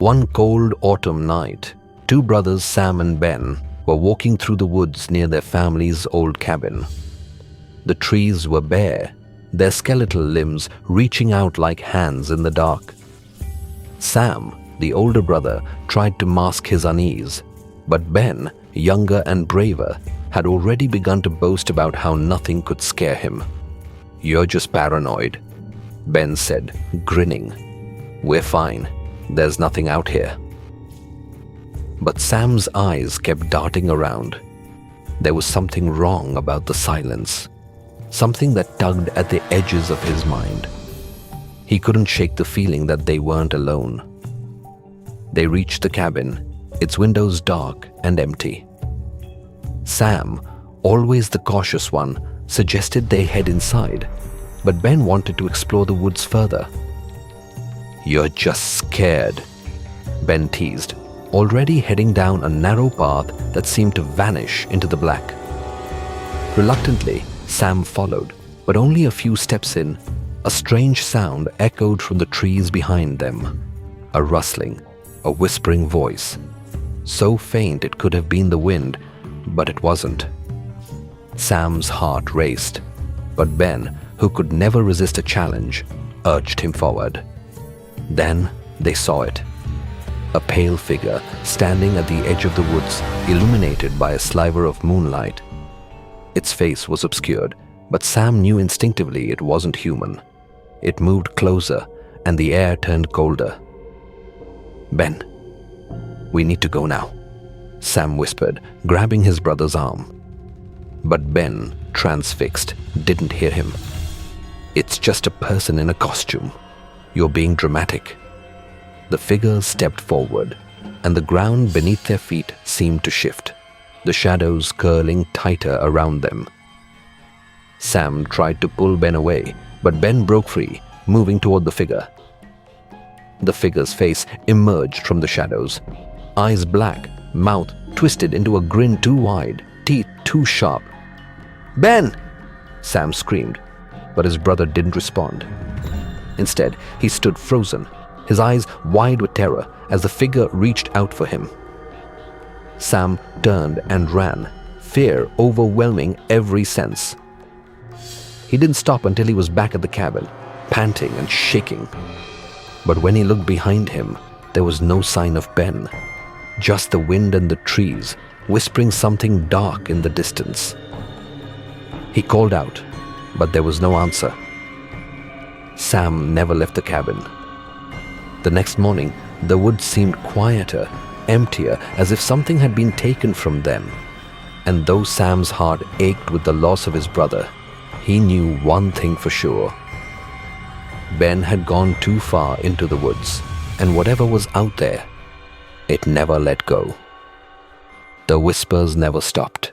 One cold autumn night, two brothers Sam and Ben were walking through the woods near their family's old cabin. The trees were bare, their skeletal limbs reaching out like hands in the dark. Sam, the older brother, tried to mask his unease, but Ben, younger and braver, had already begun to boast about how nothing could scare him. "You're just paranoid," Ben said, grinning. "We're fine. There's nothing out here." But Sam's eyes kept darting around. There was something wrong about the silence, something that tugged at the edges of his mind. He couldn't shake the feeling that they weren't alone. They reached the cabin, its windows dark and empty. Sam, always the cautious one, suggested they head inside, but Ben wanted to explore the woods further. "You're just scared," Ben teased, already heading down a narrow path that seemed to vanish into the black. Reluctantly, Sam followed, but only a few steps in, a strange sound echoed from the trees behind them. A rustling, a whispering voice. So faint it could have been the wind, but it wasn't. Sam's heart raced, but Ben, who could never resist a challenge, urged him forward. Then they saw it. A pale figure standing at the edge of the woods, illuminated by a sliver of moonlight. Its face was obscured, but Sam knew instinctively it wasn't human. It moved closer, and the air turned colder. "Ben, we need to go now," Sam whispered, grabbing his brother's arm. But Ben, transfixed, didn't hear him. "It's just a person in a costume. You're being dramatic." The figure stepped forward, and the ground beneath their feet seemed to shift, the shadows curling tighter around them. Sam tried to pull Ben away, but Ben broke free, moving toward the figure. The figure's face emerged from the shadows, eyes black, mouth twisted into a grin too wide, teeth too sharp. "Ben!" Sam screamed, but his brother didn't respond. Instead, he stood frozen, his eyes wide with terror as the figure reached out for him. Sam turned and ran, fear overwhelming every sense. He didn't stop until he was back at the cabin, panting and shaking. But when he looked behind him, there was no sign of Ben, just the wind and the trees, whispering something dark in the distance. He called out, but there was no answer. Sam never left the cabin. The next morning, the woods seemed quieter, emptier, as if something had been taken from them. And though Sam's heart ached with the loss of his brother, he knew one thing for sure. Ben had gone too far into the woods, and whatever was out there, it never let go. The whispers never stopped.